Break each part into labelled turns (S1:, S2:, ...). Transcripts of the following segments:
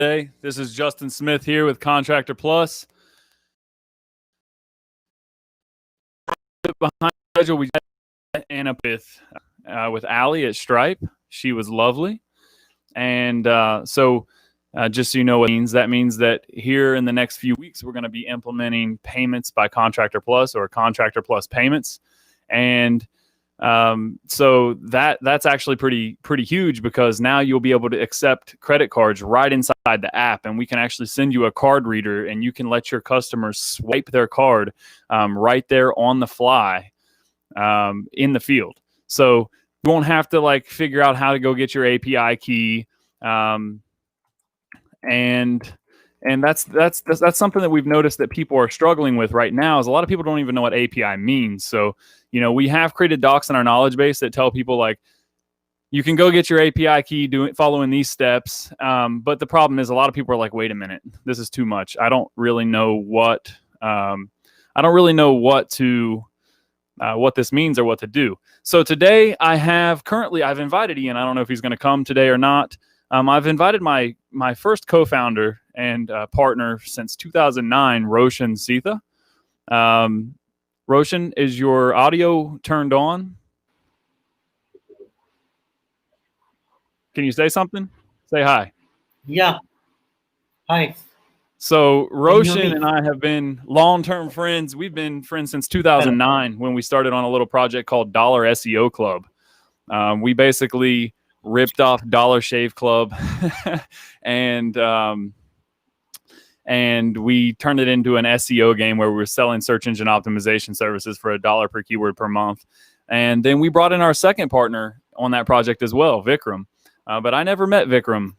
S1: today. This is Justin Smith here with Contractor Plus. Behind schedule, we got Anna with Allie at Stripe. She was lovely. And so just so you know what it means, that means that here in the next few weeks, we're going to be implementing payments by Contractor Plus or Contractor Plus payments. And so that's actually pretty huge, because now you'll be able to accept credit cards right inside the app, and we can actually send you a card reader, and you can let your customers swipe their card right there on the fly in the field. So you won't have to figure out how to go get your API key, and that's something that we've noticed that people are struggling with right now. Is a lot of people don't even know what API means. So we have created docs in our knowledge base that tell people you can go get your API key following these steps. But the problem is a lot of people are like, wait a minute, this is too much. I don't really know what this means or what to do. So today I've invited Ian. I don't know if he's going to come today or not. I've invited my first co-founder and partner since 2009, Roshan Sitha. Roshan, is your audio turned on? Can you say something? Say hi.
S2: Yeah. Hi.
S1: So Roshan and I have been long-term friends. We've been friends since 2009 when we started on a little project called Dollar SEO Club. We basically ripped off Dollar Shave Club and we turned it into an SEO game where we were selling search engine optimization services for $1 per keyword per month. And then we brought in our second partner on that project as well, Vikram. But I never met Vikram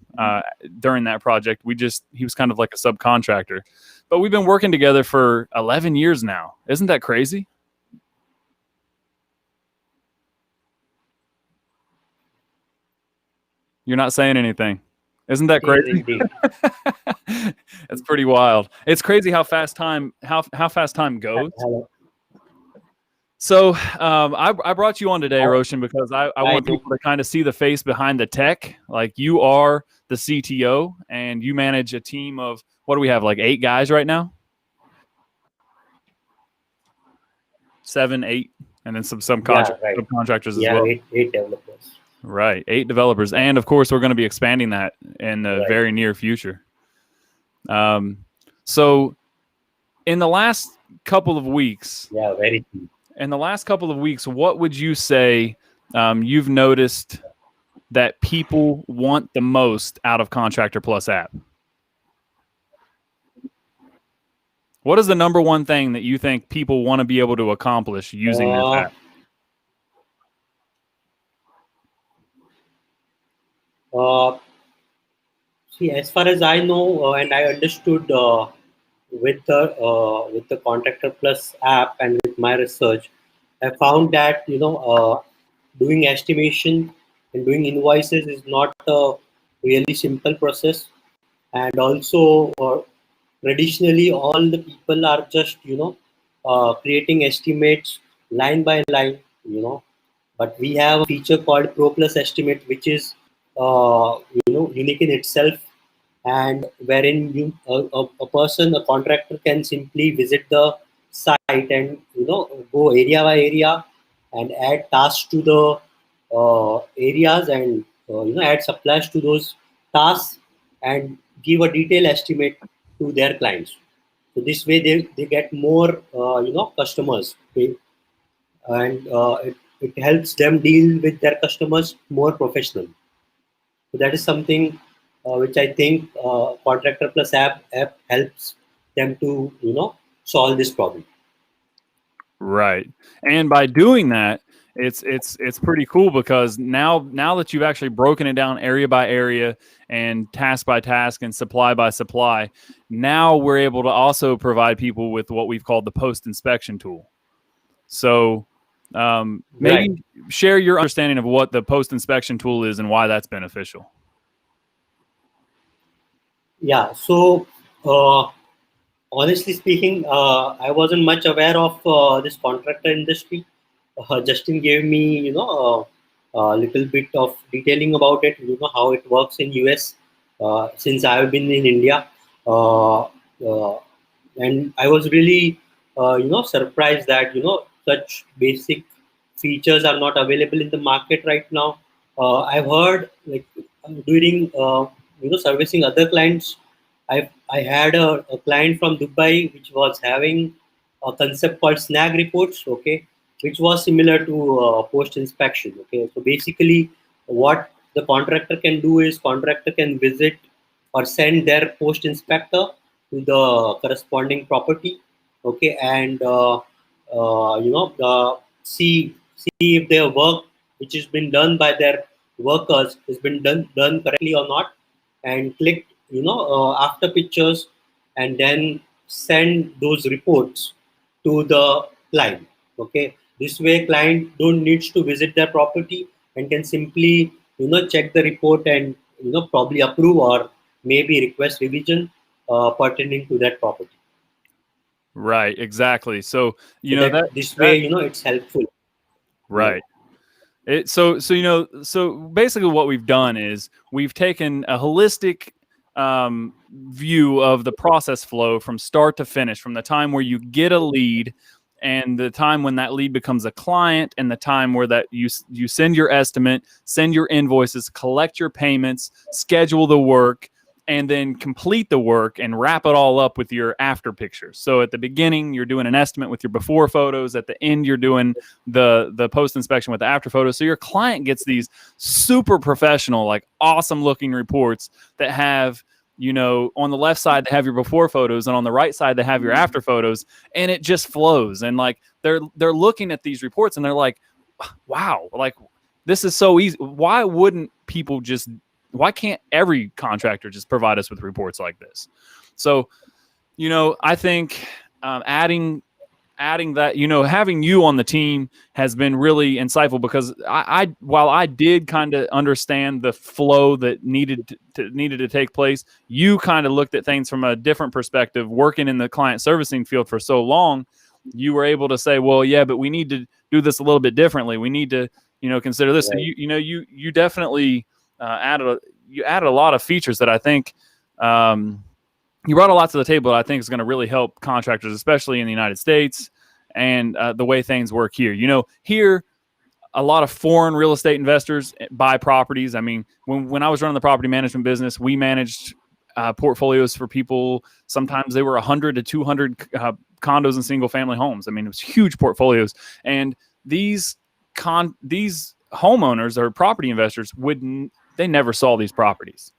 S1: during that project. He was kind of like a subcontractor. But we've been working together for 11 years now. Isn't that crazy? You're not saying anything. Isn't that crazy? That's pretty wild. It's crazy how fast time goes. So I brought you on today, Roshan, because I want people to kind of see the face behind the tech. Like, you are the CTO and you manage a team of, what do we have, 8 guys right now? 7, 8, and then some subcontractors as well.
S2: 8 developers.
S1: Right, 8 developers, and of course we're going to be expanding that in the very near future. So in the last couple of weeks, what would you say you've noticed that people want the most out of Contractor Plus app? What is the number one thing that you think people want to be able to accomplish using this app?
S2: See, as far as I know and I understood with the Contractor Plus app and with my research, I found that doing estimation and doing invoices is not a really simple process, and also traditionally all the people are just creating estimates line by line, but we have a feature called Pro Plus Estimate, which is unique in itself, and wherein a contractor can simply visit the site and go area by area and add tasks to the areas, and add supplies to those tasks and give a detailed estimate to their clients. So this way they get more customers, and it helps them deal with their customers more professionally. So that is something which I think Contractor Plus app helps them to solve this problem.
S1: Right, and by doing that, it's pretty cool, because now that you've actually broken it down area by area and task by task and supply by supply, now we're able to also provide people with what we've called the post inspection tool. So maybe share your understanding of what the post inspection tool is and why that's beneficial.
S2: Yeah, so honestly speaking, I wasn't much aware of this contractor industry. Justin gave me a little bit of detailing about it, how it works in US. since I've been in India. Uh, and I was really, surprised that such basic features are not available in the market right now. I've heard like during servicing other clients, I had a client from Dubai which was having a concept called snag reports, okay, which was similar to post inspection. Okay, so basically, what the contractor can do is contractor can visit or send their post inspector to the corresponding property, okay, and see if their work which has been done by their workers has been done correctly or not, and click after pictures, and then send those reports to the client. Okay, this way client don't needs to visit their property and can simply check the report and probably approve or maybe request revision pertaining to that property.
S1: Right, exactly. So
S2: So
S1: that
S2: that this way
S1: that
S2: it's helpful. Right.
S1: right. So basically what we've done is we've taken a holistic view of the process flow from start to finish, from the time where you get a lead and the time when that lead becomes a client, and the time where that you send your estimate, send your invoices, collect your payments, schedule the work, and then complete the work and wrap it all up with your after pictures. So at the beginning, you're doing an estimate with your before photos. At the end, you're doing the post inspection with the after photos. So your client gets these super professional, like awesome looking reports that have, on the left side they have your before photos, and on the right side they have your after photos, and it just flows. And like they're looking at these reports and they're like, wow, like this is so easy. Why can't every contractor just provide us with reports like this? So, I think adding that, having you on the team has been really insightful, because while I did kind of understand the flow that needed to take place, you kind of looked at things from a different perspective. Working in the client servicing field for so long, you were able to say, well, yeah, but we need to do this a little bit differently. We need to, consider this.
S2: Right.
S1: So you definitely added a lot of features that I think you brought a lot to the table that I think is going to really help contractors, especially in the United States, and the way things work here. Here, a lot of foreign real estate investors buy properties. I mean, when I was running the property management business, we managed portfolios for people. Sometimes they were 100 to 200 condos and single family homes. I mean, it was huge portfolios. And these homeowners or property investors they never saw these properties.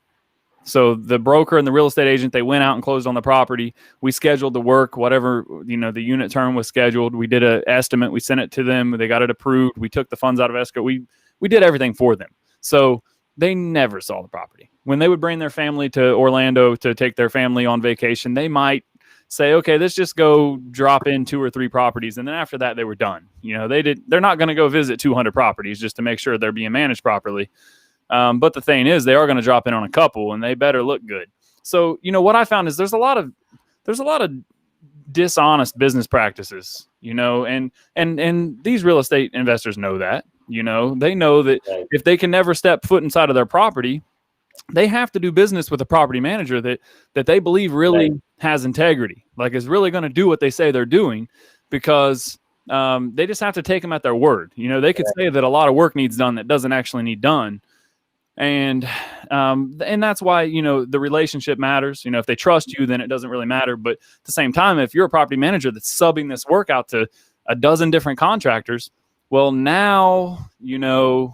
S1: So the broker and the real estate agent, they went out and closed on the property. We scheduled the work, whatever, the unit term was scheduled. We did an estimate. We sent it to them. They got it approved. We took the funds out of escrow. We did everything for them. So they never saw the property. When they would bring their family to Orlando to take their family on vacation, they might say, okay, let's just go drop in 2 or 3 properties. And then after that, they were done. They're not going to go visit 200 properties just to make sure they're being managed properly. But the thing is, they are going to drop in on a couple, and they better look good. So, what I found is there's a lot of dishonest business practices, and these real estate investors know that. They know that
S2: Right.
S1: if they can never step foot inside of their property, they have to do business with a property manager that they believe really
S2: Right.
S1: has integrity, like is really going to do what they say they're doing, because they just have to take them at their word. They could say that a lot of work needs done that doesn't actually need done. And that's why, the relationship matters. If they trust you, then it doesn't really matter. But at the same time, if you're a property manager that's subbing this work out to a dozen different contractors, well, now, there's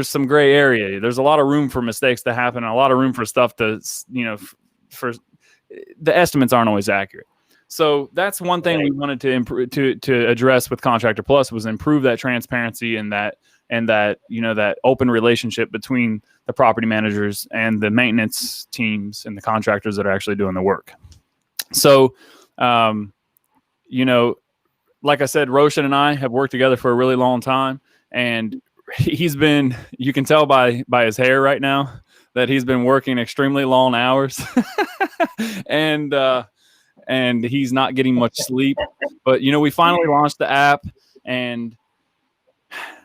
S1: some gray area. There's a lot of room for mistakes to happen, and a lot of room for stuff to, for the estimates aren't always accurate. So that's one thing we wanted to improve, to address with Contractor Plus, was improve that transparency and that that open relationship between the property managers and the maintenance teams and the contractors that are actually doing the work. So, like I said, Roshan and I have worked together for a really long time, and you can tell by his hair right now that he's been working extremely long hours and he's not getting much sleep. But, we finally launched the app, and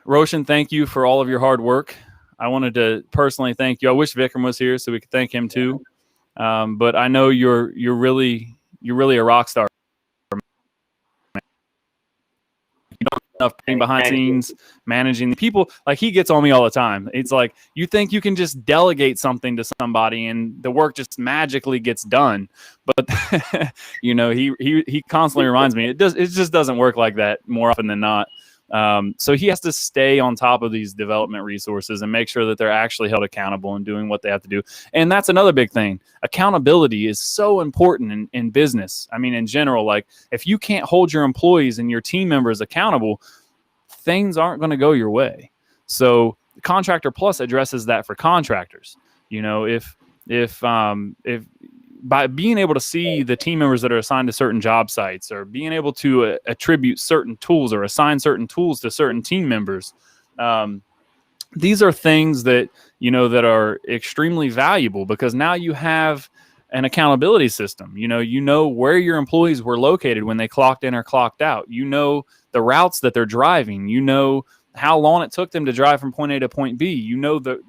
S1: Roshan, thank you for all of your hard work. I wanted to personally thank you. I wish Vikram was here so we could thank him too. But I know you're really a rock star. Enough behind
S2: Thank you.
S1: scenes, managing the people. Like, he gets on me all the time. It's like, you think you can just delegate something to somebody and the work just magically gets done. But he constantly reminds me it just doesn't work like that more often than not. So he has to stay on top of these development resources and make sure that they're actually held accountable and doing what they have to do. And that's another big thing. Accountability is so important in business. I mean, in general, like, if you can't hold your employees and your team members accountable, things aren't going to go your way. So Contractor Plus addresses that for contractors. If by being able to see the team members that are assigned to certain job sites, or being able to attribute certain tools or assign certain tools to certain team members, these are things that that are extremely valuable, because now you have an accountability system. You know where your employees were located when they clocked in or clocked out. The routes that they're driving. How long it took them to drive from point A to point B.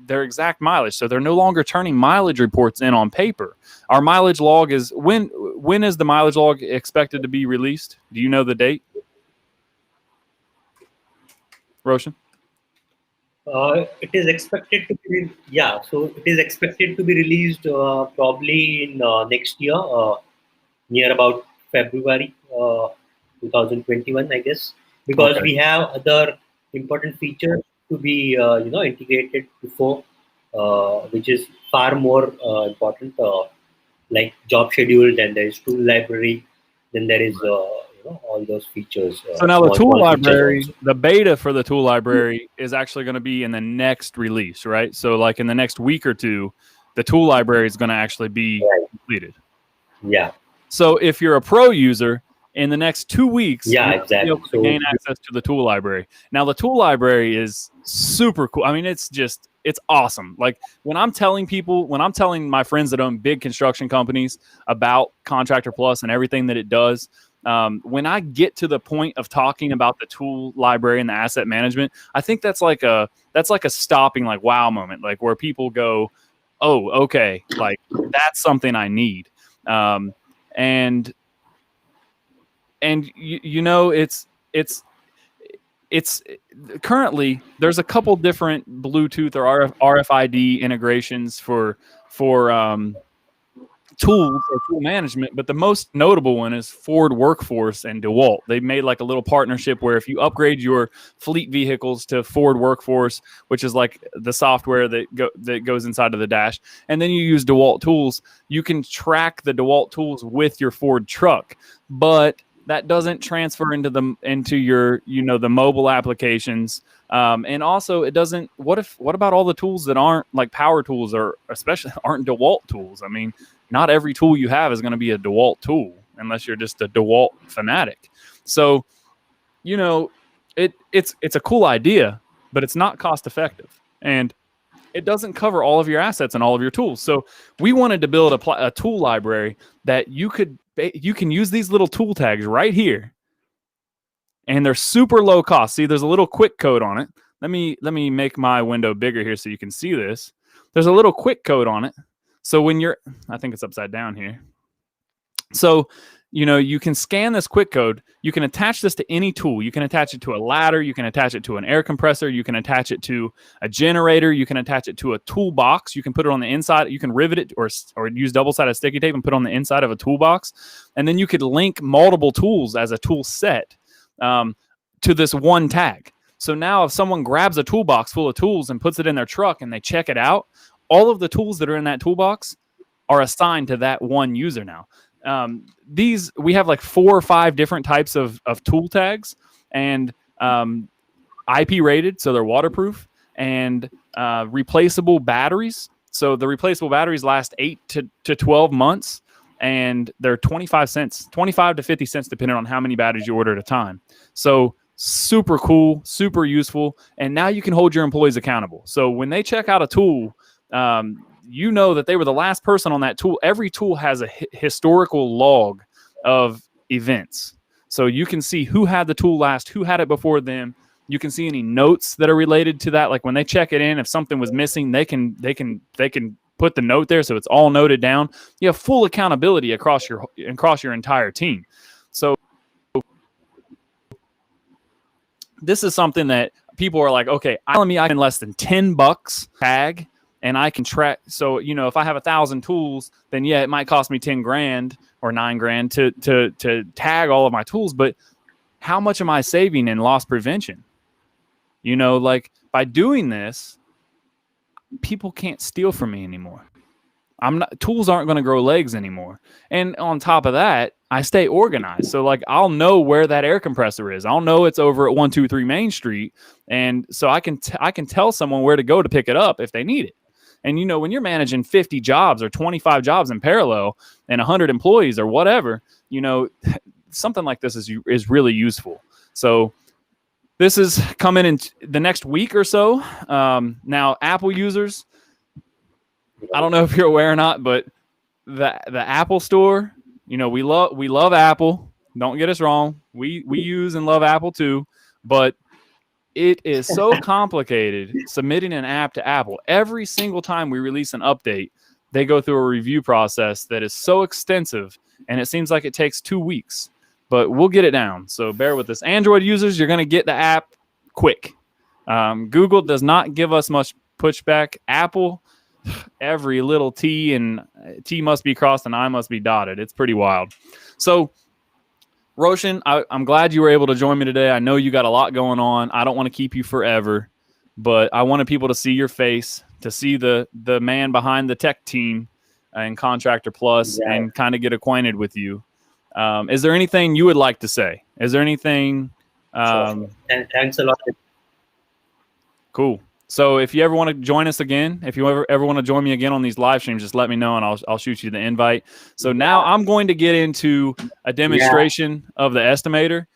S1: Their exact mileage. So they're no longer turning mileage reports in on paper. Our mileage log is when is the mileage log expected to be released? Do you know the date, Roshan?
S2: It is expected to be So it is expected to be released probably in next year, near about February 2021, I guess, because
S1: Okay.
S2: we have other important features to be integrated before, which is far more important, like job schedule. Then there is tool library. Then there is all those features,
S1: So now the
S2: small
S1: tool
S2: small features
S1: library,
S2: also.
S1: the beta for the tool library is actually going to be in the next release, right? So like in the next week or two, the tool library is going to actually be
S2: Right.
S1: completed.
S2: Yeah.
S1: So if you're a pro user, in the next 2 weeks,
S2: Yeah.
S1: you'll be able
S2: Exactly.
S1: to
S2: So
S1: gain access to the tool library. Now, the tool library is super cool. I mean, it's awesome. Like, when I'm telling my friends that own big construction companies about Contractor Plus and everything that it does, when I get to the point of talking about the tool library and the asset management, I think that's like a stopping, like, wow moment, like, where people go, oh, okay, like, that's something I need. And it's currently, there's a couple different Bluetooth or RFID integrations for tools or tool management, but the most notable one is Ford Workforce and DeWalt. They made like a little partnership where if you upgrade your fleet vehicles to Ford Workforce, which is like the software that goes inside of the dash, and then you use DeWalt tools, you can track the DeWalt tools with your Ford truck. But that doesn't transfer into your the mobile applications. And also, it doesn't. What about all the tools that aren't like power tools, or especially aren't DeWalt tools? I mean, not every tool you have is going to be a DeWalt tool unless you're just a DeWalt fanatic. So, it's a cool idea, but it's not cost effective, and it doesn't cover all of your assets and all of your tools. So we wanted to build a tool library that you can use these little tool tags right here, and they're super low cost. See, there's a little quick code on it. Let me make my window bigger here so you can see this. There's a little quick code on it. So I think it's upside down here. So, you can scan this quick code. You can attach this to any tool. You can attach it to a ladder. You can attach it to an air compressor. You can attach it to a generator. You can attach it to a toolbox. You can put it on the inside. You can rivet it or use double-sided sticky tape and put it on the inside of a toolbox. And then you could link multiple tools as a tool set to this one tag. So now if someone grabs a toolbox full of tools and puts it in their truck and they check it out, all of the tools that are in that toolbox are assigned to that one user now. We have like 4 or 5 different types of tool tags, and IP rated, so they're waterproof, and replaceable batteries. So the replaceable batteries last 8 to 12 months, and they're 25 to 50 cents, depending on how many batteries you order at a time. So super cool, super useful, and now you can hold your employees accountable. So when they check out a tool, that they were the last person on that tool. Every tool has a historical log of events. So you can see who had the tool last, who had it before them. You can see any notes that are related to that. Like when they check it in, if something was missing, they can put the note there, so it's all noted down. You have full accountability across your entire team. So this is something that people are like, okay, telling me I can less than $10 tag, and I can track. So if I have 1,000 tools, then yeah, it might cost me 10 grand or 9 grand to tag all of my tools. But how much am I saving in loss prevention? Like by doing this, people can't steal from me anymore. Tools aren't going to grow legs anymore. And on top of that, I stay organized. So like I'll know where that air compressor is. I'll know it's over at 123 Main Street. And so I can tell someone where to go to pick it up if they need it. And when you're managing 50 jobs or 25 jobs in parallel and 100 employees or whatever, something like this is really useful. So this is coming in the next week or so. Now, Apple users, I don't know if you're aware or not, but the Apple Store, we love Apple. Don't get us wrong. We use and love Apple too, but it is so complicated submitting an app to Apple. Every single time we release an update, they go through a review process that is so extensive, and it seems like it takes 2 weeks. But we'll get it down, so bear with us. Android users, you're going to get the app quick. Google does not give us much pushback. Apple, every little T must be crossed and I must be dotted. It's pretty wild. So, Roshan, I'm glad you were able to join me today. I know you got a lot going on. I don't want to keep you forever, but I wanted people to see your face, to see the man behind the tech team and Contractor Plus, and kind of get acquainted with you. Is there anything you would like to say? Is there anything?
S2: Sure. Thanks a lot.
S1: Cool. So if you ever want to join us again, if you ever want to join me again on these live streams, just let me know and I'll shoot you the invite. So now I'm going to get into a demonstration of the estimator.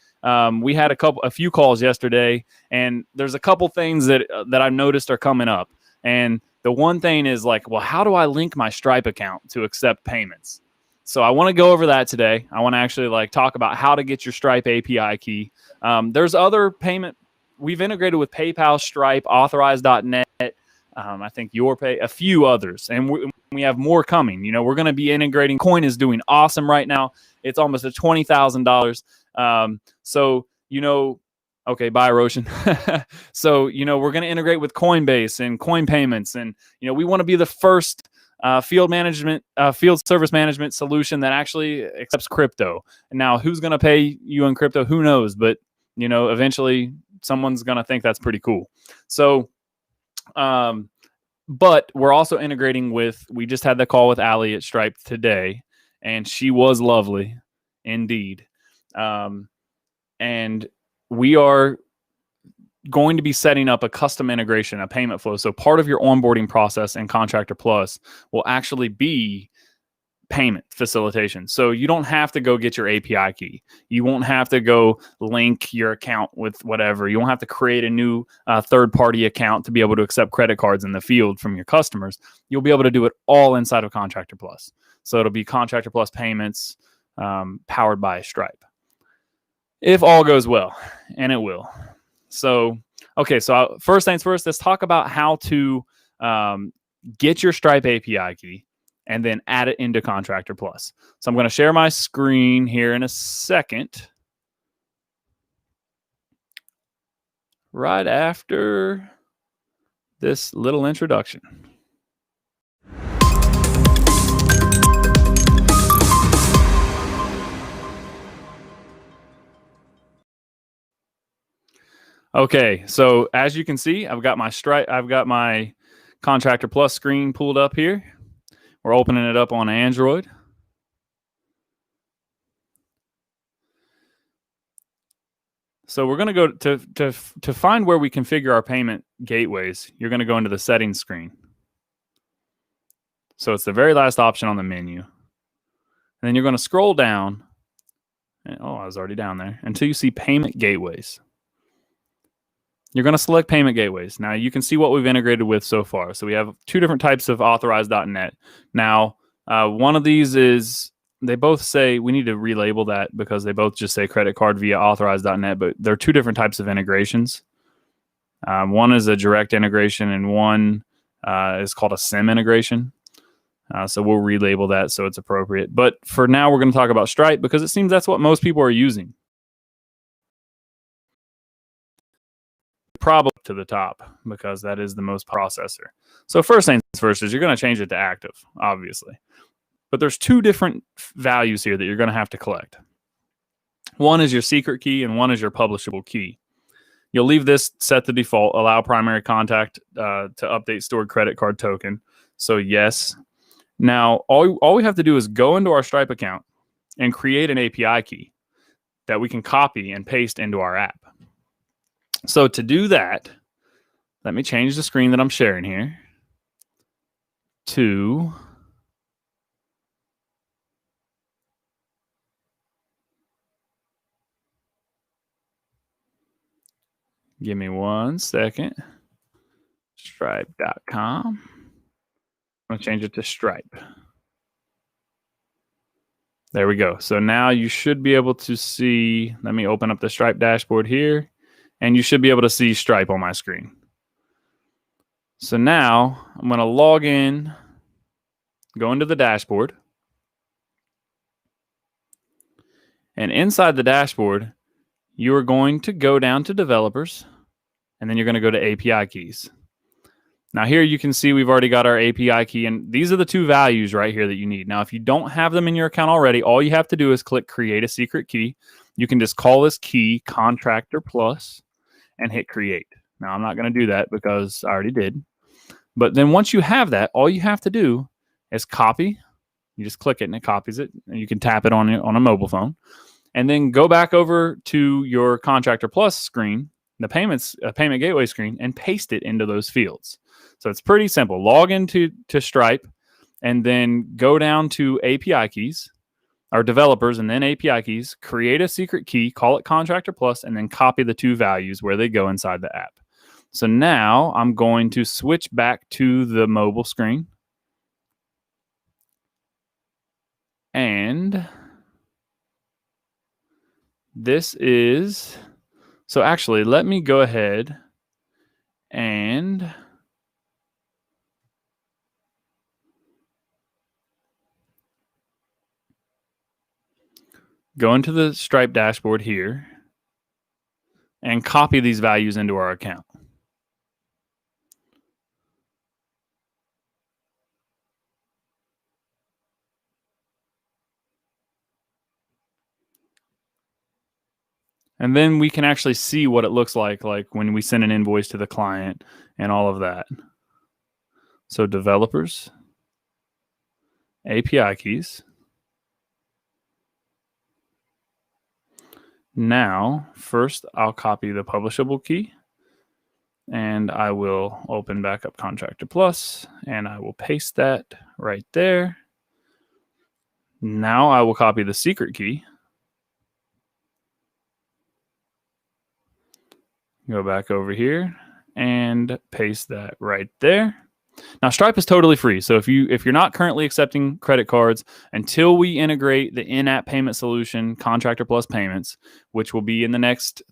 S1: We had a few calls yesterday, and there's a couple things that I've noticed are coming up. And the one thing is like, well, how do I link my Stripe account to accept payments? So I want to go over that today. I want to actually talk about how to get your Stripe API key. There's other payment. We've integrated with PayPal, Stripe, Authorize.net, I think YourPay, a few others. And we have more coming. We're going to be integrating. Coin is doing awesome right now. It's almost at $20,000. So, okay, bye, Roshan. So, we're going to integrate with Coinbase and Coin Payments. And, we want to be the first field service management solution that actually accepts crypto. And now, who's going to pay you in crypto? Who knows? But, eventually someone's going to think that's pretty cool. So, but we're also integrating we just had the call with Allie at Stripe today, and she was lovely indeed. And we are going to be setting up a custom integration, a payment flow. So part of your onboarding process in Contractor Plus will actually be payment facilitation. So you don't have to go get your API key. You won't have to go link your account with whatever. You won't have to create a new third-party account to be able to accept credit cards in the field from your customers. You'll be able to do it all inside of Contractor Plus. So it'll be Contractor Plus payments powered by Stripe. If all goes well, and it will. So, okay, so first things first, let's talk about how to get your Stripe API key and then add it into Contractor Plus. So I'm going to share my screen here in a second. Right after this little introduction. Okay, so as you can see, I've got my Contractor Plus screen pulled up here. We're opening it up on Android. So we're going to go to find where we configure our payment gateways. You're going to go into the settings screen. So it's the very last option on the menu. And then you're going to scroll down. And, I was already down there. Until you see payment gateways. You're going to select payment gateways. Now, you can see what we've integrated with so far. So we have two different types of Authorize.net. Now, one of these is, they both say, we need to relabel that because they both just say credit card via Authorize.net, but they're two different types of integrations. One is a direct integration, and one is called a SIM integration. So we'll relabel that so it's appropriate. But for now, we're going to talk about Stripe because it seems that's what most people are using. Probably to the top because that is the most processor. So first things first is you're going to change it to active, obviously. But there's two different values here that you're going to have to collect. One is your secret key and one is your publishable key. You'll leave this set to default, allow primary contact to update stored credit card token. So yes. Now, all we have to do is go into our Stripe account and create an API key that we can copy and paste into our app. So to do that, let me change the screen that I'm sharing here to give me 1 second. Stripe.com. I'm going to change it to Stripe. There we go. So now you should be able to see, let me open up the Stripe dashboard here, and you should be able to see Stripe on my screen. So now I'm going to log in, go into the dashboard, and inside the dashboard, you are going to go down to developers, and then you're going to go to API keys. Now here you can see we've already got our API key, and these are the two values right here that you need. Now if you don't have them in your account already, all you have to do is click create a secret key. You can just call this key Contractor Plus and hit create. Now I'm not going to do that because I already did. But then once you have that, all you have to do is copy. You just click it and it copies it, and you can tap it on a mobile phone. And then go back over to your Contractor Plus screen, the payment gateway screen, and paste it into those fields. So it's pretty simple. Log into Stripe and then go down to API keys, or developers, and then API keys, create a secret key, call it Contractor Plus, and then copy the two values where they go inside the app. So now I'm going to switch back to the mobile screen. And this is, so actually, let me go ahead and go into the Stripe dashboard here and copy these values into our account. And then we can actually see what it looks like when we send an invoice to the client and all of that. So developers, API keys. Now, first I'll copy the publishable key, and I will open back up Contractor Plus, and I will paste that right there. Now I will copy the secret key. Go back over here and paste that right there. Now Stripe is totally free. So if you're not currently accepting credit cards, until we integrate the in-app payment solution, Contractor Plus Payments, which will be in the next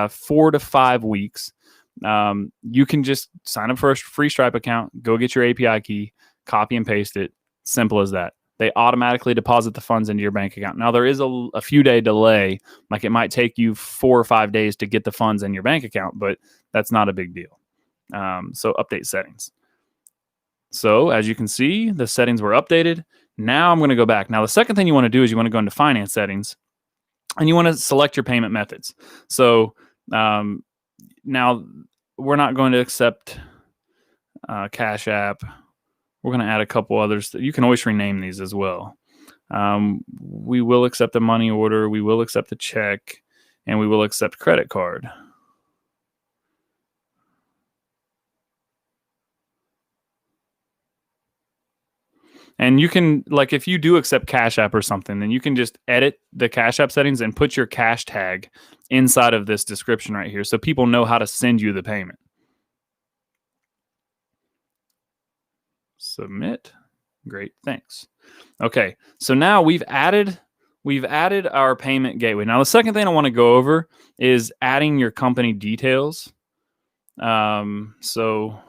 S1: 4 to 5 weeks, you can just sign up for a free Stripe account, go get your API key, copy and paste it. Simple as that. They automatically deposit the funds into your bank account. Now, there is a few day delay. Like it might take you 4 or 5 days to get the funds in your bank account, but that's not a big deal. So update settings. So as you can see, the settings were updated. Now I'm going to go back. Now, the second thing you want to do is you want to go into finance settings and you want to select your payment methods. So now we're not going to accept Cash App. We're going to add a couple others. You can always rename these as well. We will accept a money order. We will accept a check, and we will accept credit card. And you can, like, if you do accept Cash App or something, then you can just edit the Cash App settings and put your cash tag inside of this description right here so people know how to send you the payment. Submit. Great, thanks. Okay, so now we've added our payment gateway. Now, the second thing I want to go over is adding your company details So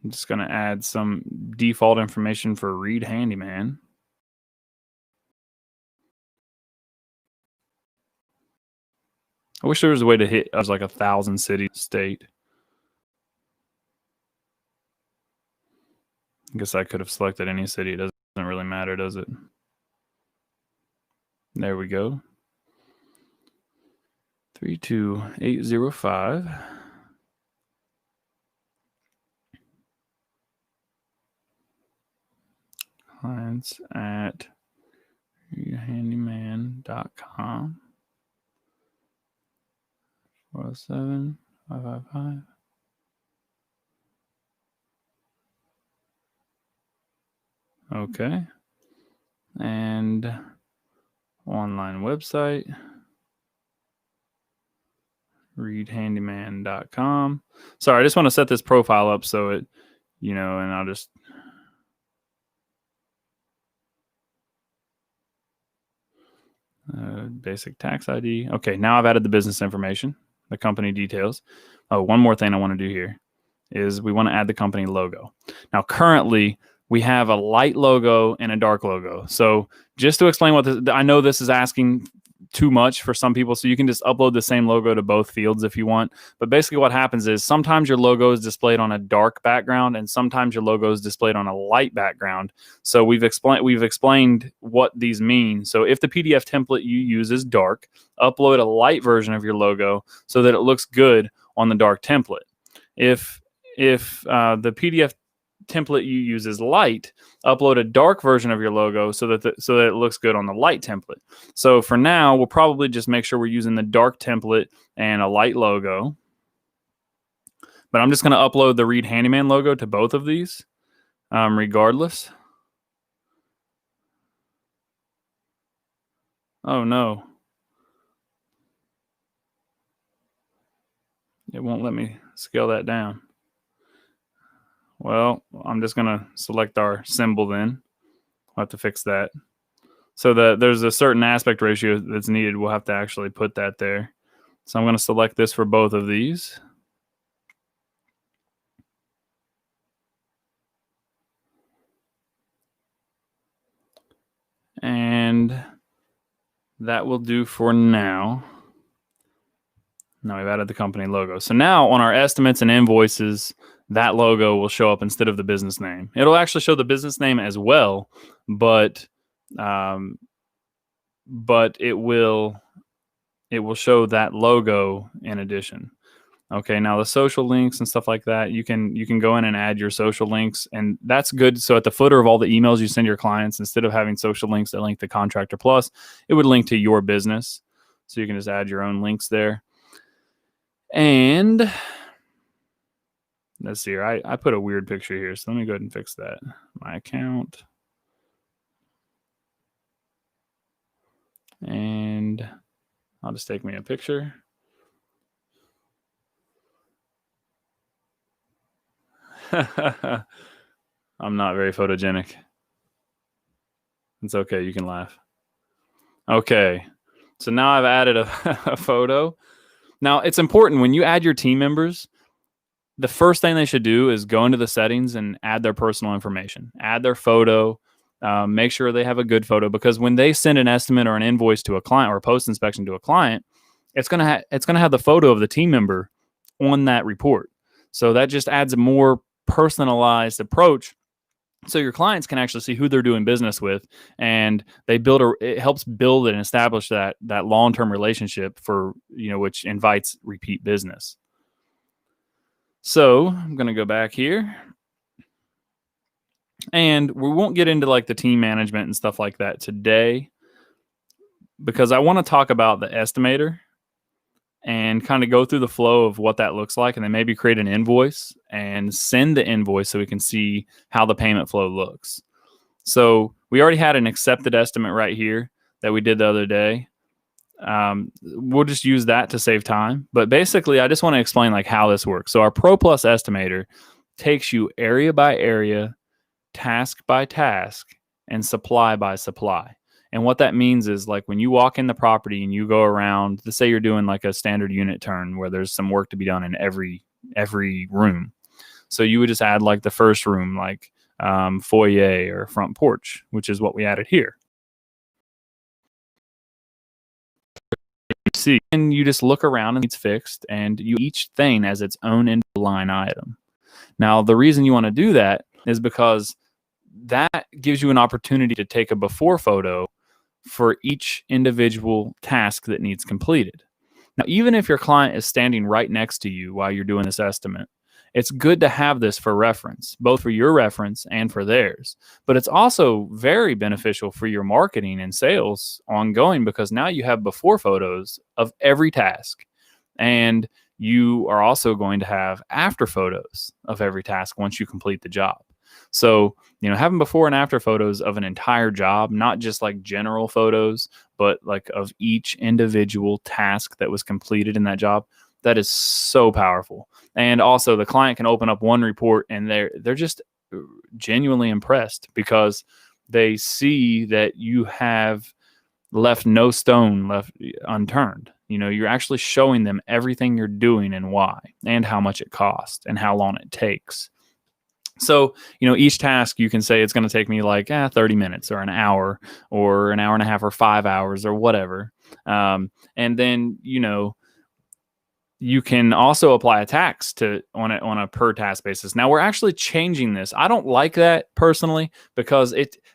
S1: I'm just going to add some default information for Read Handyman. I wish there was a way to hit us like 1,000 city state. I guess I could have selected any city. It doesn't really matter, does it? There we go. 32805. Clients at handyman.com. 407 555. Okay. And online website, readhandyman.com. Sorry, I just want to set this profile up so it, and I'll just basic tax ID. Okay, now I've added the business information, the company details. Oh, one more thing I want to do here is we want to add the company logo. Now, currently, we have a light logo and a dark logo. So just to explain what this, I know this is asking too much for some people, so you can just upload the same logo to both fields if you want. But basically what happens is sometimes your logo is displayed on a dark background and sometimes your logo is displayed on a light background. So we've explained what these mean. So if the PDF template you use is dark, upload a light version of your logo so that it looks good on the dark template. If the PDF template you use is light, upload a dark version of your logo so that it looks good on the light template. So for now, we'll probably just make sure we're using the dark template and a light logo. But I'm just going to upload the Read Handyman logo to both of these, regardless. Oh no. It won't let me scale that down. Well, I'm just going to select our symbol then. I'll have to fix that. So there's a certain aspect ratio that's needed. We'll have to actually put that there. So I'm going to select this for both of these. And that will do for now. Now we've added the company logo. So now on our estimates and invoices, that logo will show up instead of the business name. It'll actually show the business name as well, but it will show that logo in addition. Okay, now the social links and stuff like that, you can go in and add your social links, and that's good. So at the footer of all the emails you send your clients, instead of having social links that link to Contractor Plus, it would link to your business. So you can just add your own links there. And let's see here. I put a weird picture here, so let me go ahead and fix that. My account. And I'll just take me a picture. I'm not very photogenic. It's okay. You can laugh. Okay. So now I've added a photo. Now, it's important when you add your team members, the first thing they should do is go into the settings and add their personal information, add their photo, make sure they have a good photo, because when they send an estimate or an invoice to a client or a post inspection to a client, it's going to have the photo of the team member on that report. So that just adds a more personalized approach, so your clients can actually see who they're doing business with, and it helps build and establish that long-term relationship for, which invites repeat business. So I'm going to go back here, and we won't get into like the team management and stuff like that today, because I want to talk about the estimator and kind of go through the flow of what that looks like, and then maybe create an invoice and send the invoice so we can see how the payment flow looks. So we already had an accepted estimate right here that we did the other day. We'll just use that to save time. But basically, I just want to explain like how this works. So our Pro Plus estimator takes you area by area, task by task, and supply by supply. And what that means is, like, when you walk in the property and you go around, let's say you're doing like a standard unit turn where there's some work to be done in every room. So you would just add like the first room, like foyer or front porch, which is what we added here. See, and you just look around and it's fixed, and you each thing as its own line item. Now, the reason you want to do that is because that gives you an opportunity to take a before photo for each individual task that needs completed. Now, even if your client is standing right next to you while you're doing this estimate, it's good to have this for reference, both for your reference and for theirs. But it's also very beneficial for your marketing and sales ongoing, because now you have before photos of every task. And you are also going to have after photos of every task once you complete the job. So, having before and after photos of an entire job, not just like general photos, but like of each individual task that was completed in that job, that is so powerful. And also the client can open up one report and they're just genuinely impressed, because they see that you have left no stone left unturned. You're actually showing them everything you're doing and why, and how much it costs and how long it takes. So, each task you can say it's going to take me like 30 minutes or an hour and a half or 5 hours or whatever. And then, you can also apply a tax on a per task basis. Now, we're actually changing this. I don't like that personally, because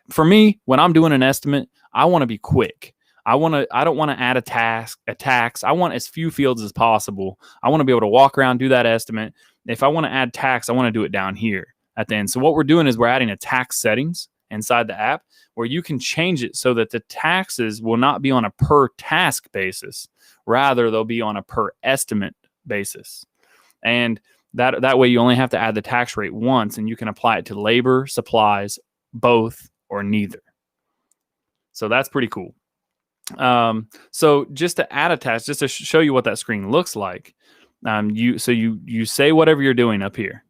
S1: for me, when I'm doing an estimate, I want to be quick. I don't want to add a tax. I want as few fields as possible. I want to be able to walk around, do that estimate. If I want to add tax, I want to do it down here at the end. So what we're doing is we're adding a tax settings inside the app where you can change it so that the taxes will not be on a per task basis. Rather, they'll be on a per estimate basis. And that way you only have to add the tax rate once, and you can apply it to labor, supplies, both, or neither. So that's pretty cool. So just to add a task, just to show you what that screen looks like, you say whatever you're doing up here.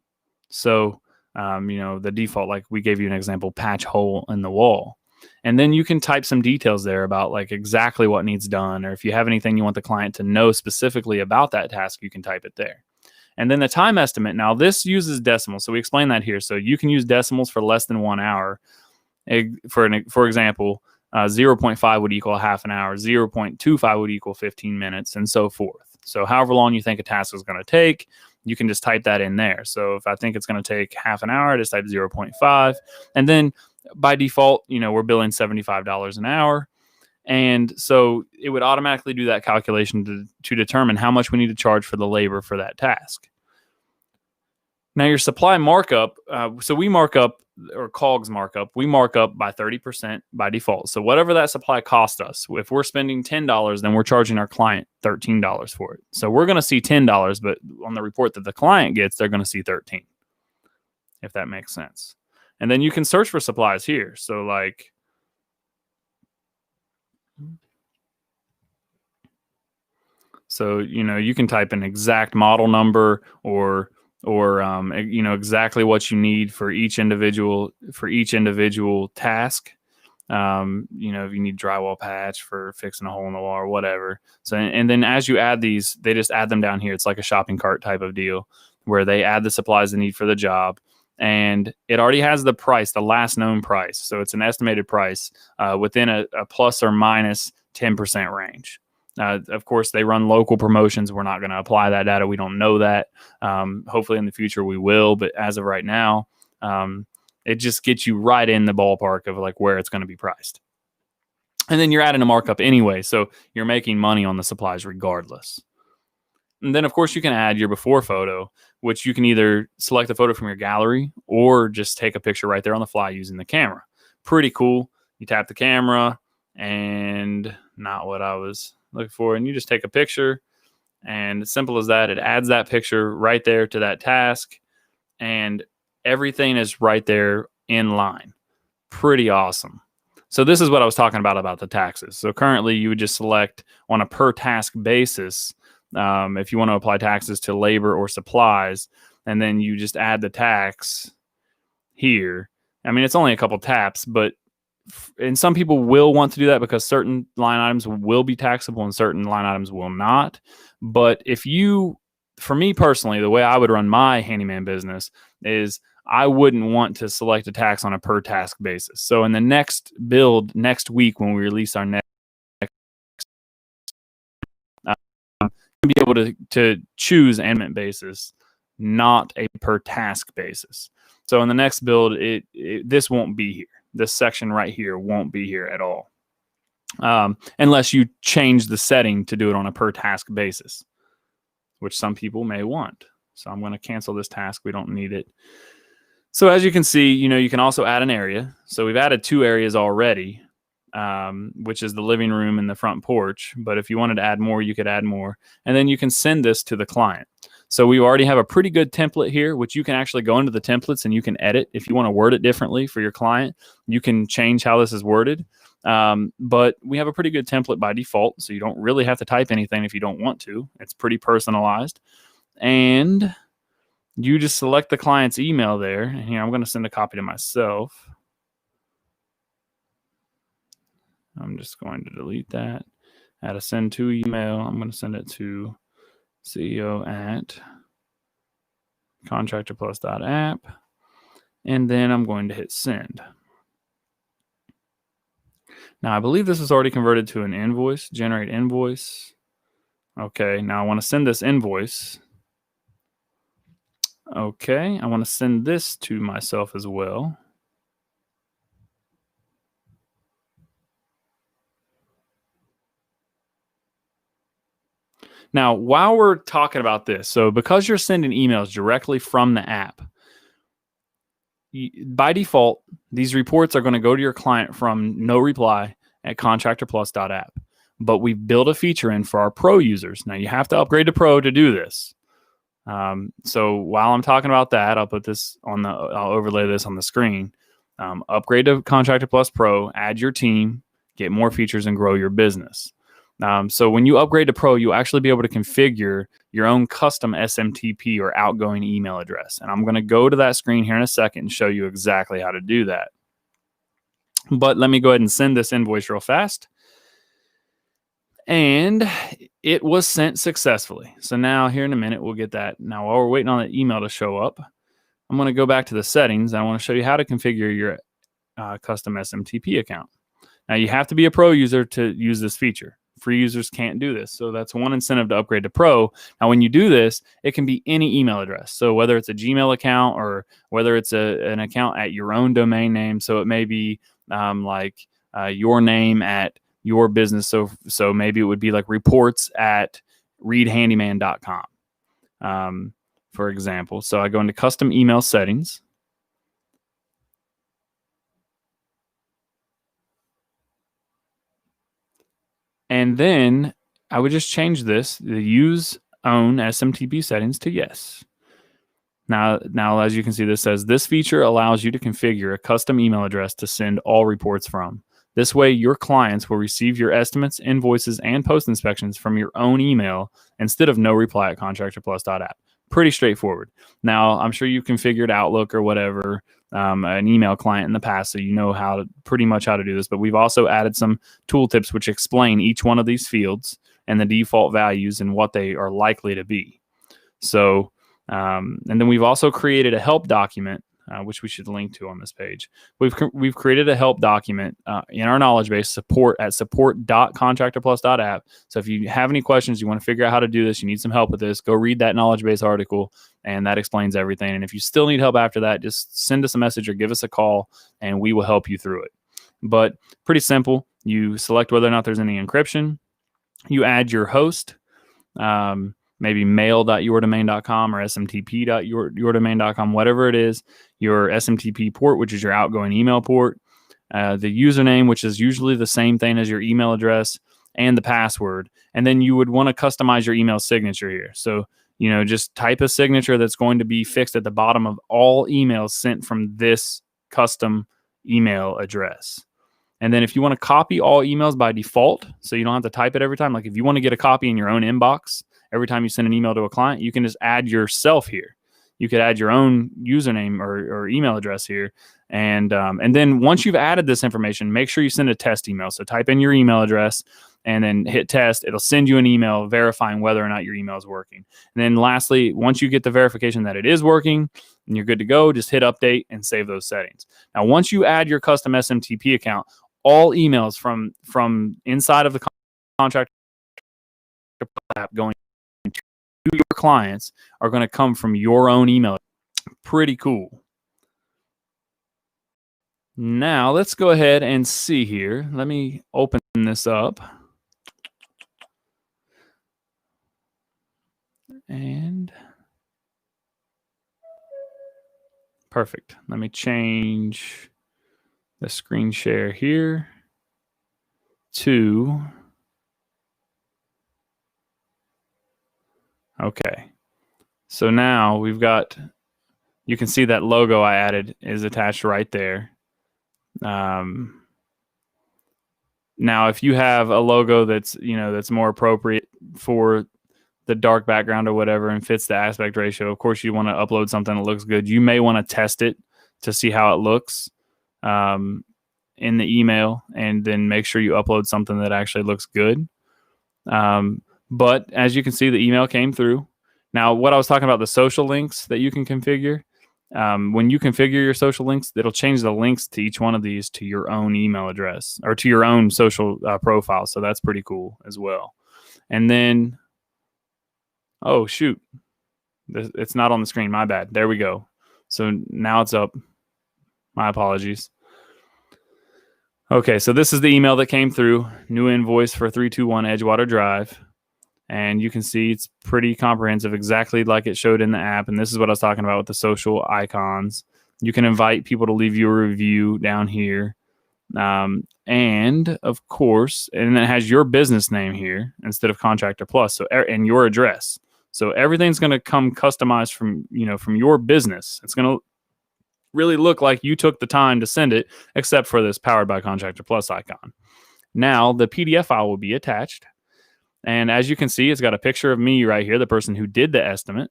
S1: So the default, like we gave you an example, patch hole in the wall. And then you can type some details there about like exactly what needs done, or if you have anything you want the client to know specifically about that task, you can type it there. And then the time estimate, now this uses decimals. So we explain that here. So you can use decimals for less than 1 hour. For example, 0.5 would equal half an hour, 0.25 would equal 15 minutes, and so forth. So however long you think a task is going to take, you can just type that in there. So if I think it's going to take half an hour, I just type 0.5. And then by default, we're billing $75 an hour. And so it would automatically do that calculation to determine how much we need to charge for the labor for that task. Now your supply markup, so we mark up, or COGS markup, we mark up by 30% by default. So whatever that supply cost us, if we're spending $10, then we're charging our client $13 for it. So we're going to see $10, but on the report that the client gets, they're going to see $13, if that makes sense. And then you can search for supplies here. So like, you can type an exact model number or exactly what you need for each individual task. If you need drywall patch for fixing a hole in the wall or whatever. So, and then as you add these, they just add them down here. It's like a shopping cart type of deal where they add the supplies they need for the job. And it already has the price, the last known price. So it's an estimated price within a plus or minus 10% range. Of course, they run local promotions. We're not going to apply that data. We don't know that. Hopefully in the future we will. But as of right now, it just gets you right in the ballpark of like where it's going to be priced. And then you're adding a markup anyway. So you're making money on the supplies regardless. And then, of course, you can add your before photo, which you can either select a photo from your gallery or just take a picture right there on the fly using the camera. Pretty cool. You tap the camera and not what I was looking for. And you just take a picture, and as simple as that, it adds that picture right there to that task, and everything is right there in line. Pretty awesome. So this is what I was talking about the taxes. So currently you would just select on a per task basis if you want to apply taxes to labor or supplies, and then you just add the tax here. I mean, it's only a couple taps, but and some people will want to do that because certain line items will be taxable and certain line items will not. But for me personally, the way I would run my handyman business is I wouldn't want to select a tax on a per task basis. So in the next build next week, when we release our next, be able to choose an amendment basis, not a per task basis. So in the next build, this won't be here. This section right here won't be here at all, unless you change the setting to do it on a per task basis, which some people may want. So I'm going to cancel this task. We don't need it. So as you can see, you can also add an area. So we've added 2 areas already, which is the living room and the front porch. But if you wanted to add more, you could add more. And then you can send this to the client. So we already have a pretty good template here, which you can actually go into the templates and you can edit. If you want to word it differently for your client, you can change how this is worded. But we have a pretty good template by default, so you don't really have to type anything if you don't want to. It's pretty personalized. And you just select the client's email there. And here, I'm going to send a copy to myself. I'm just going to delete that. Add a send to email. I'm going to send it to CEO at contractorplus.app. And then I'm going to hit send. Now, I believe this is already converted to an invoice. Generate invoice. Okay, now I want to send this invoice. Okay, I want to send this to myself as well. Now, while we're talking about this, so because you're sending emails directly from the app, by default, these reports are going to go to your client from no reply at contractorplus.app. But we built a feature in for our pro users. Now, you have to upgrade to pro to do this. So while I'm talking about that, I'll overlay this on the screen. Upgrade to Contractor Plus Pro, add your team, get more features, and grow your business. So when you upgrade to Pro, you'll actually be able to configure your own custom SMTP or outgoing email address. And I'm going to go to that screen here in a second and show you exactly how to do that. But let me go ahead and send this invoice real fast. And it was sent successfully. So now here in a minute, we'll get that. Now, while we're waiting on the email to show up, I'm going to go back to the settings. And I want to show you how to configure your custom SMTP account. Now, you have to be a pro user to use this feature. Free users can't do this. So that's one incentive to upgrade to pro. Now, when you do this, it can be any email address. So whether it's a Gmail account or whether it's an account at your own domain name. So it may be your name at your business. So maybe it would be like reports at readhandyman.com, for example. So I go into custom email settings. And then I would just change this, the use own SMTP settings to yes. Now, as you can see, this says this feature allows you to configure a custom email address to send all reports from. This way, your clients will receive your estimates, invoices, and post inspections from your own email instead of no reply at contractorplus.app. Pretty straightforward. Now, I'm sure you configured Outlook or whatever, an email client in the past, so you know pretty much how to do this. But we've also added some tooltips which explain each one of these fields and the default values and what they are likely to be. So, and then we've also created a help document, which we should link to on this page. We've created a help document in our knowledge base, support.contractorplus.app. So if you have any questions, you want to figure out how to do this, you need some help with this, go read that knowledge base article, and that explains everything. And if you still need help after that, just send us a message or give us a call, and we will help you through it. But pretty simple. You select whether or not there's any encryption. You add your host, maybe mail.yourdomain.com or smtp.yourdomain.com, whatever it is, your SMTP port, which is your outgoing email port, the username, which is usually the same thing as your email address, and the password. And then you would want to customize your email signature here. So, just type a signature that's going to be fixed at the bottom of all emails sent from this custom email address. And then if you want to copy all emails by default, so you don't have to type it every time, like if you want to get a copy in your own inbox, every time you send an email to a client, you can just add yourself here. you could add your own username or email address here. And then once you've added this information, make sure you send a test email. So type in your email address and then hit test. It'll send you an email verifying whether or not your email is working. And then lastly, once you get the verification that it is working and you're good to go, just hit update and save those settings. Now, once you add your custom SMTP account, all emails from inside of the Contractor app going to your clients are going to come from your own email. Pretty cool. Now let's go ahead and see here. Let me open this up. And perfect. Let me change the screen share here to, okay. So now we've got, you can see that logo I added is attached right there. Now, if you have a logo that's, that's more appropriate for the dark background or whatever and fits the aspect ratio, of course, you want to upload something that looks good. You may want to test it to see how it looks in the email, and then make sure you upload something that actually looks good. But as you can see, the email came through. Now, what I was talking about, the social links that you can configure, when you configure your social links, it'll change the links to each one of these to your own email address or to your own social profile. So that's pretty cool as well. And then, oh, shoot. It's not on the screen. My bad. There we go. So now it's up. My apologies. Okay, so this is the email that came through. New invoice for 321 Edgewater Drive. And you can see it's pretty comprehensive, exactly like it showed in the app. And this is what I was talking about with the social icons. You can invite people to leave you a review down here. And of course, and it has your business name here instead of Contractor Plus. So, and your address. So everything's going to come customized from your business. It's going to really look like you took the time to send it, except for this Powered by Contractor Plus icon. Now the PDF file will be attached. And as you can see, it's got a picture of me right here, the person who did the estimate,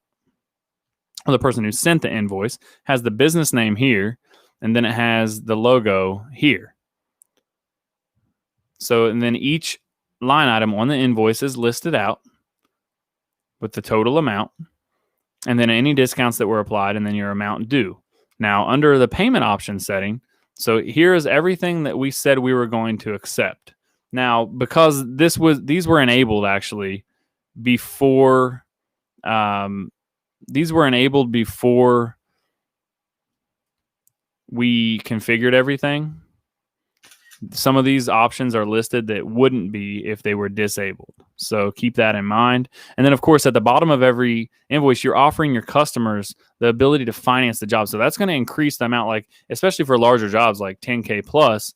S1: or the person who sent the invoice, has the business name here, and then it has the logo here. So, and then each line item on the invoice is listed out with the total amount, and then any discounts that were applied, and then your amount due. Now, under the payment option setting, so here is everything that we said we were going to accept. Now, because these were enabled actually before, these were enabled before we configured everything. Some of these options are listed that wouldn't be if they were disabled. So keep that in mind. And then, of course, at the bottom of every invoice, you're offering your customers the ability to finance the job. So that's going to increase the amount, like, especially for larger jobs like 10K plus,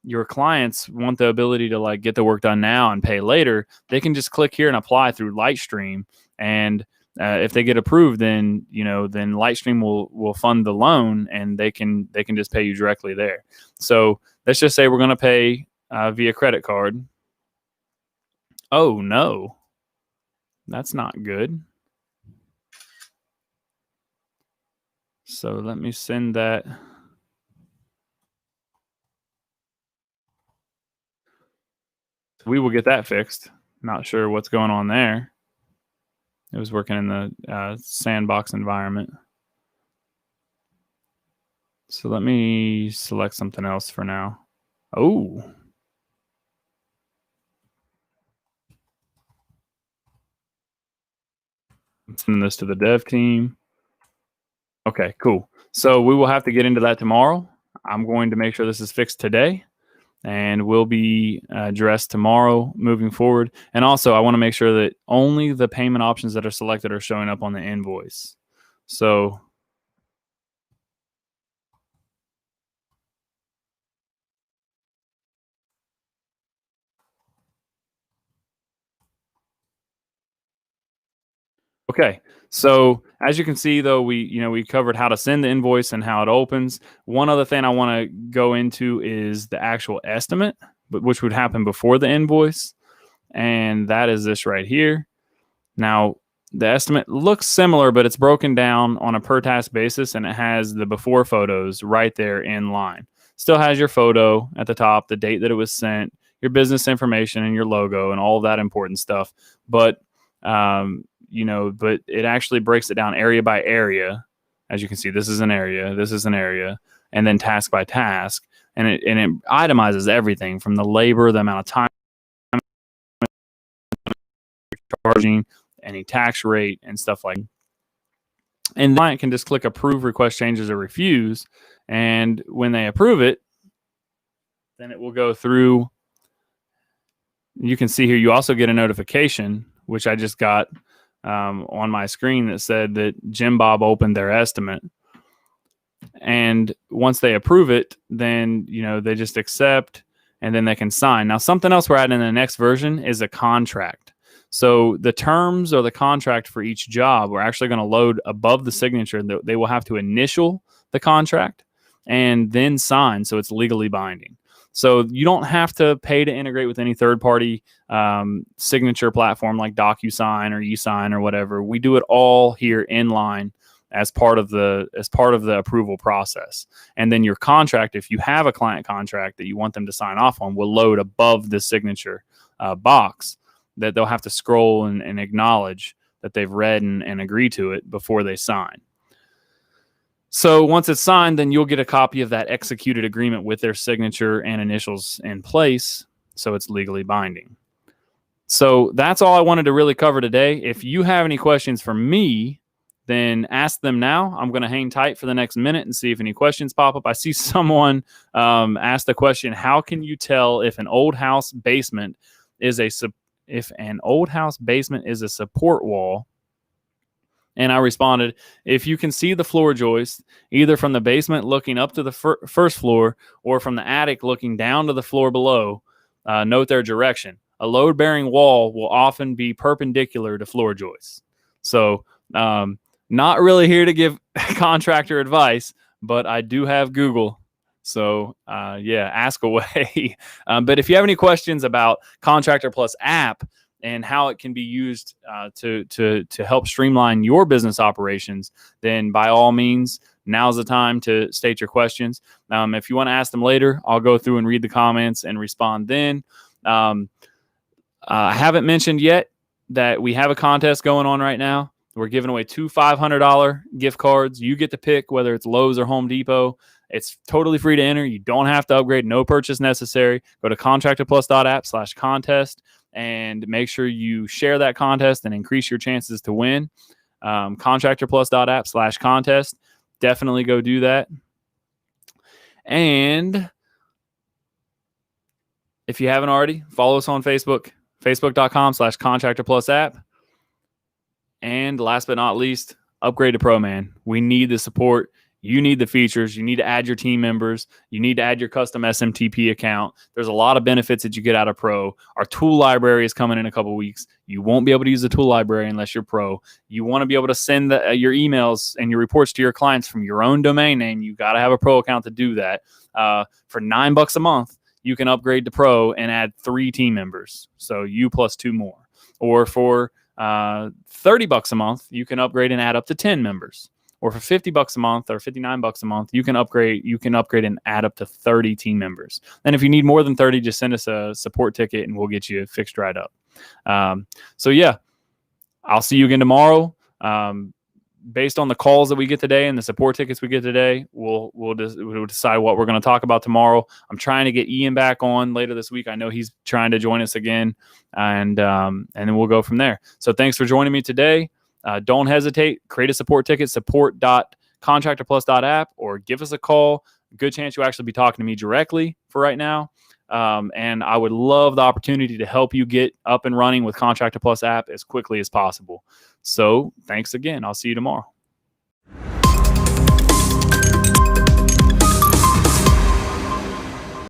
S1: your clients want the ability to like get the work done now and pay later. They can just click here and apply through Lightstream, and if they get approved, then then Lightstream will fund the loan, and they can just pay you directly there. So let's just say we're going to pay via credit card. Oh no, that's not good. So let me send that. We will get that fixed. Not sure what's going on there. It was working in the sandbox environment. So let me select something else for now. Oh. I'm sending this to the dev team. Okay, cool. So we will have to get into that tomorrow. I'm going to make sure this is fixed today, and will be addressed tomorrow moving forward. And also, I want to make sure that only the payment options that are selected are showing up on the invoice. So okay, so as you can see, though, we covered how to send the invoice and how it opens. One other thing I want to go into is the actual estimate, which would happen before the invoice, and that is this right here. Now, the estimate looks similar, but it's broken down on a per task basis, and it has the before photos right there in line. Still has your photo at the top, the date that it was sent, your business information, and your logo, and all of that important stuff. But but it actually breaks it down area by area. As you can see, this is an area, this is an area, and then task by task, and it itemizes everything from the labor, the amount of time charging, any tax rate, and stuff like that. And the client can just click approve, request changes, or refuse. And when they approve it, then it will go through. You can see here, you also get a notification, which I just got on my screen, that said that Jim Bob opened their estimate. And once they approve it, then, they just accept, and then they can sign. Now, something else we're adding in the next version is a contract. So the terms or the contract for each job, we're actually going to load above the signature. They will have to initial the contract and then sign, so it's legally binding. So you don't have to pay to integrate with any third-party signature platform like DocuSign or eSign or whatever. We do it all here in line as part of the approval process. And then your contract, if you have a client contract that you want them to sign off on, will load above the signature box that they'll have to scroll and acknowledge that they've read and agree to it before they sign. So once it's signed, then you'll get a copy of that executed agreement with their signature and initials in place, so it's legally binding. So that's all I wanted to really cover today. If you have any questions for me, then ask them now. I'm going to hang tight for the next minute and see if any questions pop up. I see someone asked the question, how can you tell if an old house basement is a support wall? And I responded, if you can see the floor joist, either from the basement looking up to the first floor or from the attic looking down to the floor below, note their direction. A load-bearing wall will often be perpendicular to floor joists. So not really here to give contractor advice, but I do have Google. So ask away. But if you have any questions about Contractor Plus app and how it can be used to help streamline your business operations, then by all means, now's the time to state your questions. If you want to ask them later, I'll go through and read the comments and respond then. I haven't mentioned yet that we have a contest going on right now. We're giving away 2 $500 gift cards. You get to pick whether it's Lowe's or Home Depot. It's totally free to enter. You don't have to upgrade. No purchase necessary. Go to contractorplus.app/contest and make sure you share that contest and increase your chances to win. Contractorplus.app/contest. Definitely go do that. And if you haven't already, follow us on Facebook, facebook.com/contractorplusapp. And last but not least, upgrade to Pro, man. We need the support. You need the features. You need to add your team members. You need to add your custom SMTP account. There's a lot of benefits that you get out of Pro. Our tool library is coming in a couple of weeks. You won't be able to use the tool library unless you're Pro. You want to be able to send your emails and your reports to your clients from your own domain name. You got to have a Pro account to do that. For $9 a month, you can upgrade to Pro and add 3 team members. So you plus 2 more. Or for $30 a month, you can upgrade and add up to 10 members. Or for $50 a month or $59 a month, you can upgrade and add up to 30 team members. And if you need more than 30, just send us a support ticket and we'll get you fixed right up. I'll see you again tomorrow. Based on the calls that we get today and the support tickets we get today, we'll decide what we're going to talk about tomorrow. I'm trying to get Ian back on later this week. I know he's trying to join us again, and then we'll go from there. So thanks for joining me today. Don't hesitate. Create a support ticket, support.contractorplus.app, or give us a call. Good chance you'll actually be talking to me directly for right now. And I would love the opportunity to help you get up and running with Contractor Plus app as quickly as possible. So thanks again. I'll see you tomorrow.